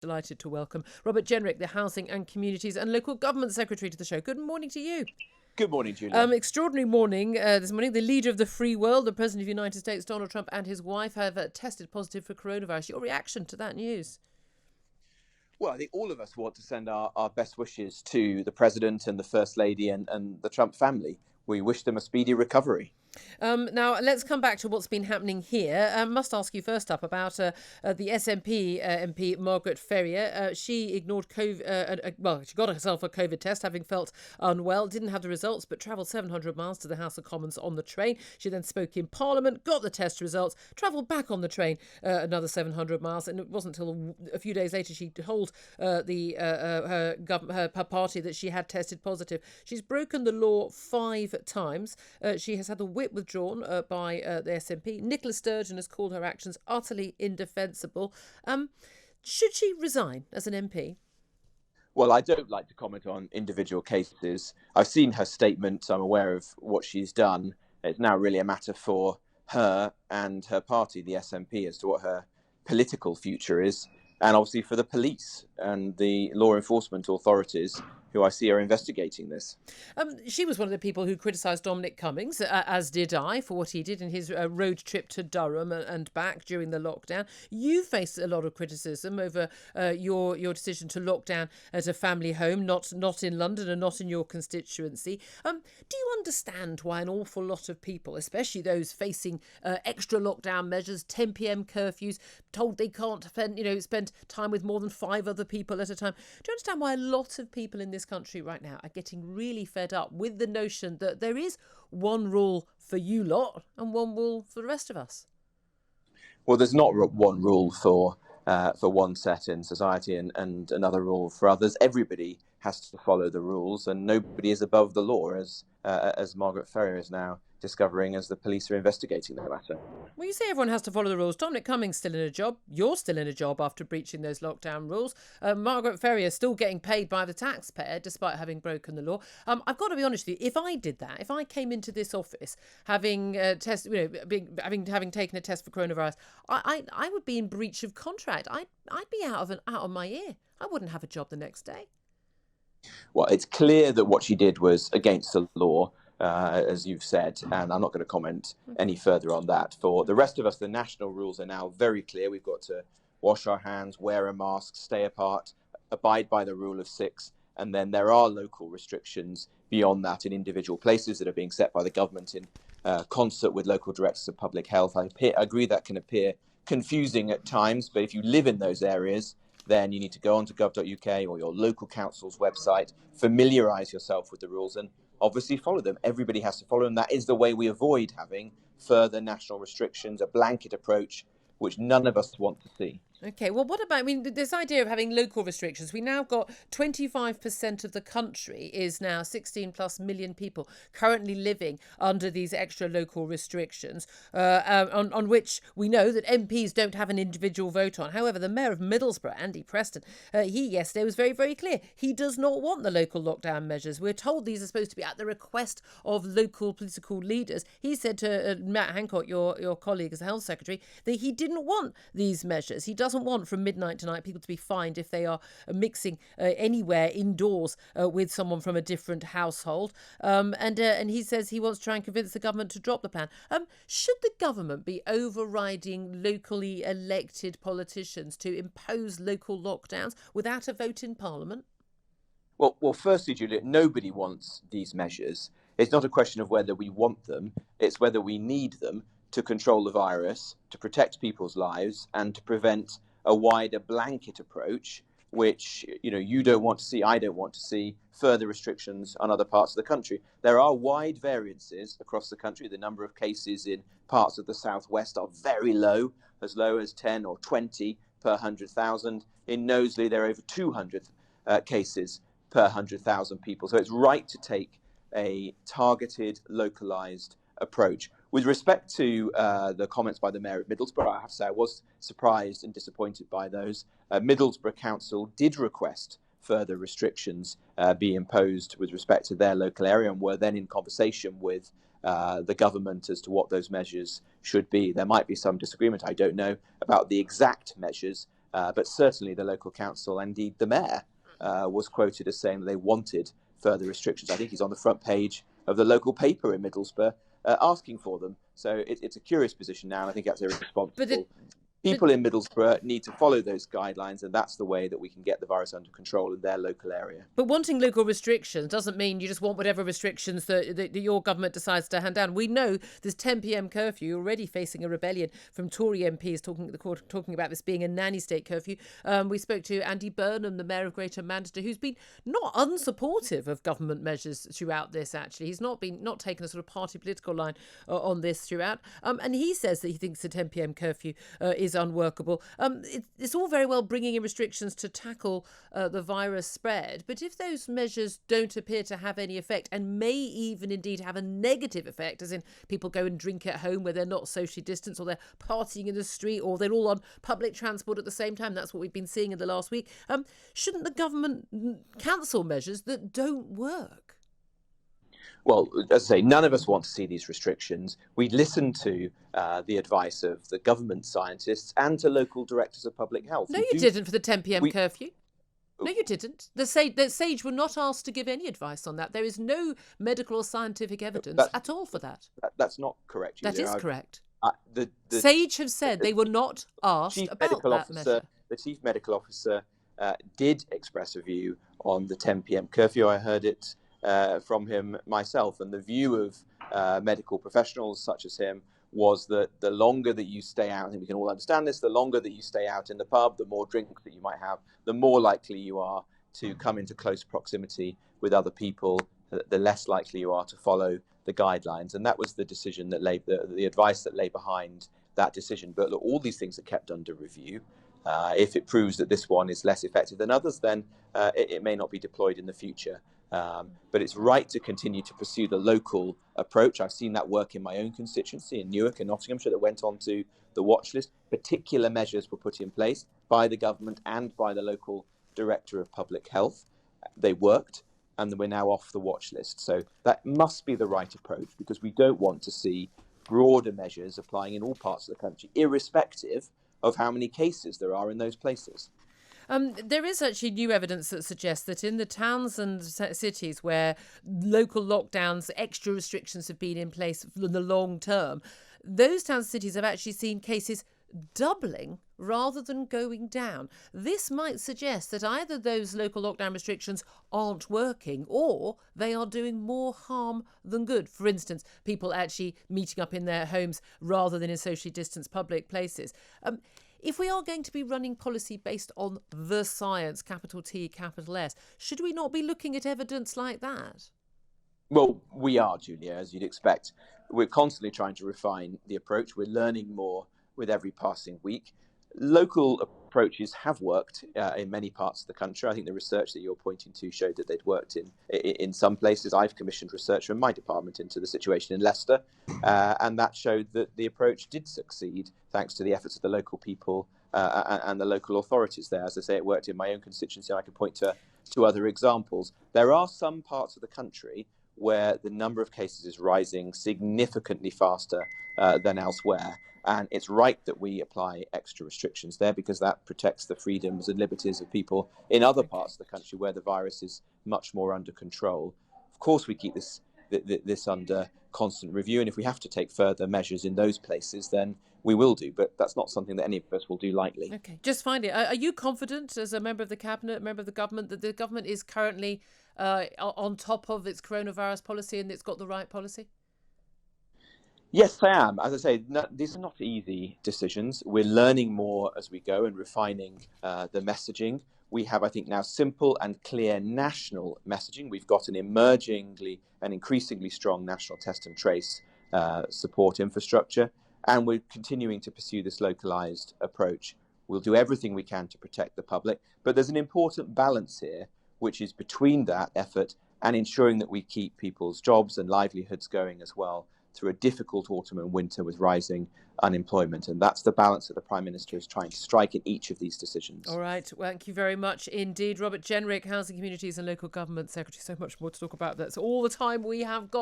Delighted to welcome Robert Jenrick, the Housing and Communities and Local Government Secretary, to the show. Good morning to you. Good morning, Julia. Extraordinary morning this morning. The leader of the free world, the President of the United States, Donald Trump, and his wife have tested positive for coronavirus. Your reaction to that news? Well, I think all of us want to send our best wishes to the President and the First Lady and the Trump family. We wish them a speedy recovery. Now, let's come back to what's been happening here. I must ask you first up about the SNP MP Margaret Ferrier. She ignored COVID. She got herself a COVID test, having felt unwell, didn't have the results, but travelled 700 miles to the House of Commons on the train. She then spoke in Parliament, got the test results, travelled back on the train another 700 miles, and it wasn't until a few days later she told her party that she had tested positive. She's broken the law 5 times. She has had the whip withdrawn by the SNP. Nicola Sturgeon has called her actions utterly indefensible. Should she resign as an MP? Well, I don't like to comment on individual cases. I've seen her statement. I'm aware of what she's done. It's now really a matter for her and her party, the SNP, as to what her political future is. And obviously for the police and the law enforcement authorities who I see are investigating this. She was one of the people who criticised Dominic Cummings, as did I, for what he did in his road trip to Durham and back during the lockdown. You faced a lot of criticism over your decision to lock down at a family home, not in London and not in your constituency. Do you understand why an awful lot of people, especially those facing extra lockdown measures, 10 p.m. curfews, told they can't spend time with more than 5 other people at a time? Do you understand why a lot of people in this country right now are getting really fed up with the notion that there is one rule for you lot and one rule for the rest of us? Well, there's not one rule for one set in society and another rule for others. Everybody has to follow the rules, and nobody is above the law, as Margaret Ferrier is now discovering as the police are investigating the matter. Well, you say everyone has to follow the rules. Dominic Cummings still in a job. You're still in a job after breaching those lockdown rules. Margaret Ferrier is still getting paid by the taxpayer despite having broken the law. I've got to be honest with you. If I did that, if I came into this office having having taken a test for coronavirus, I would be in breach of contract. I'd be out of my ear. I wouldn't have a job the next day. Well, it's clear that what she did was against the law. As you've said, and I'm not going to comment any further on that. For the rest of us, the national rules are now very clear. We've got to wash our hands, wear a mask, stay apart, abide by the rule of 6, and then there are local restrictions beyond that in individual places that are being set by the government in concert with local directors of public health. I agree that can appear confusing at times, but if you live in those areas, then you need to go onto gov.uk or your local council's website, familiarise yourself with the rules and obviously follow them. Everybody has to follow them. That is the way we avoid having further national restrictions, a blanket approach, which none of us want to see. Okay, well, what about, this idea of having local restrictions? We now got 25% of the country is now 16 plus million people currently living under these extra local restrictions, on which we know that MPs don't have an individual vote on. However, the Mayor of Middlesbrough, Andy Preston, he yesterday was very, very clear. He does not want the local lockdown measures. We're told these are supposed to be at the request of local political leaders. He said to Matt Hancock, your colleague as the Health Secretary, that he didn't want these measures. He doesn't want from midnight tonight people to be fined if they are mixing anywhere indoors with someone from a different household. And he says he wants to try and convince the government to drop the plan. Should the government be overriding locally elected politicians to impose local lockdowns without a vote in Parliament? Well, firstly, Julia, nobody wants these measures. It's not a question of whether we want them, it's whether we need them to control the virus, to protect people's lives, and to prevent a wider blanket approach, which you don't want to see, I don't want to see further restrictions on other parts of the country. There are wide variances across the country. The number of cases in parts of the southwest are very low as 10 or 20 per 100,000. In Knowsley, there are over 200 cases per 100,000 people. So it's right to take a targeted, localized approach. With respect to the comments by the Mayor of Middlesbrough, I have to say I was surprised and disappointed by those. Middlesbrough Council did request further restrictions be imposed with respect to their local area and were then in conversation with the government as to what those measures should be. There might be some disagreement, I don't know, about the exact measures, But certainly the local council, indeed the mayor, was quoted as saying that they wanted further restrictions. I think he's on the front page of the local paper in Middlesbrough asking for them. So it's a curious position now, and I think that's irresponsible. People in Middlesbrough need to follow those guidelines, and that's the way that we can get the virus under control in their local area. But wanting local restrictions doesn't mean you just want whatever restrictions that your government decides to hand down. We know there's 10 p.m. curfew. You're already facing a rebellion from Tory MPs talking about this being a nanny state curfew. We spoke to Andy Burnham, the Mayor of Greater Manchester, who's been not unsupportive of government measures throughout this, actually. He's not taken a sort of party political line on this throughout. And he says that he thinks the 10 p.m. curfew is unworkable. It's all very well bringing in restrictions to tackle the virus spread, but if those measures don't appear to have any effect and may even indeed have a negative effect, as in people go and drink at home where they're not socially distanced, or they're partying in the street, or they're all on public transport at the same time, that's what we've been seeing in the last week, shouldn't the government cancel measures that don't work? Well, as I say, none of us want to see these restrictions. We listened to the advice of the government scientists and to local directors of public health. No, you didn't for the 10 p.m. curfew. No, you didn't. The SAGE were not asked to give any advice on that. There is no medical or scientific evidence at all for that. That's not correct, Julia. That is correct. The SAGE have said they were not asked about that measure. The chief medical officer did express a view on the 10 p.m. curfew. I heard it from him myself, and the view of medical professionals such as him was that the longer that you stay out, I think we can all understand this, the longer that you stay out in the pub, the more drinks that you might have, the more likely you are to come into close proximity with other people, the less likely you are to follow the guidelines. And that was the decision that lay, the advice that lay behind that decision. But look, all these things are kept under review. If it proves that this one is less effective than others, then it may not be deployed in the future. But it's right to continue to pursue the local approach. I've seen that work in my own constituency in Newark and Nottinghamshire that went on to the watch list. Particular measures were put in place by the government and by the local director of public health. They worked, and we're now off the watch list. So that must be the right approach, because we don't want to see broader measures applying in all parts of the country, irrespective of how many cases there are in those places. There is actually new evidence that suggests that in the towns and cities where local lockdowns, extra restrictions have been in place for the long term, those towns and cities have actually seen cases doubling rather than going down. This might suggest that either those local lockdown restrictions aren't working, or they are doing more harm than good. For instance, people actually meeting up in their homes rather than in socially distanced public places. If we are going to be running policy based on the science, capital T, capital S, should we not be looking at evidence like that? Well, we are, Julia, as you'd expect. We're constantly trying to refine the approach. We're learning more with every passing week. Local approaches have worked in many parts of the country. I think the research that you're pointing to showed that they'd worked in some places. I've commissioned research from my department into the situation in Leicester, and that showed that the approach did succeed thanks to the efforts of the local people and the local authorities there. As I say, it worked in my own constituency, and I could point to two other examples. There are some parts of the country where the number of cases is rising significantly faster than elsewhere. And it's right that we apply extra restrictions there, because that protects the freedoms and liberties of people in other parts of the country where the virus is much more under control. Of course, we keep this under constant review, and if we have to take further measures in those places, then we will do. But that's not something that any of us will do lightly. Okay, just finally, are you confident as a member of the cabinet, member of the government, that the government is currently on top of its coronavirus policy and it's got the right policy? Yes, I am. As I say, these are not easy decisions. We're learning more as we go and refining the messaging. We have, I think, now simple and clear national messaging. We've got an emergingly and increasingly strong national test and trace support infrastructure, and we're continuing to pursue this localised approach. We'll do everything we can to protect the public, but there's an important balance here, which is between that effort and ensuring that we keep people's jobs and livelihoods going as well through a difficult autumn and winter with rising unemployment. And that's the balance that the Prime Minister is trying to strike in each of these decisions. All right. Well, thank you very much indeed. Robert Jenrick, Housing, Communities and Local Government Secretary. So much more to talk about. That's all the time we have got.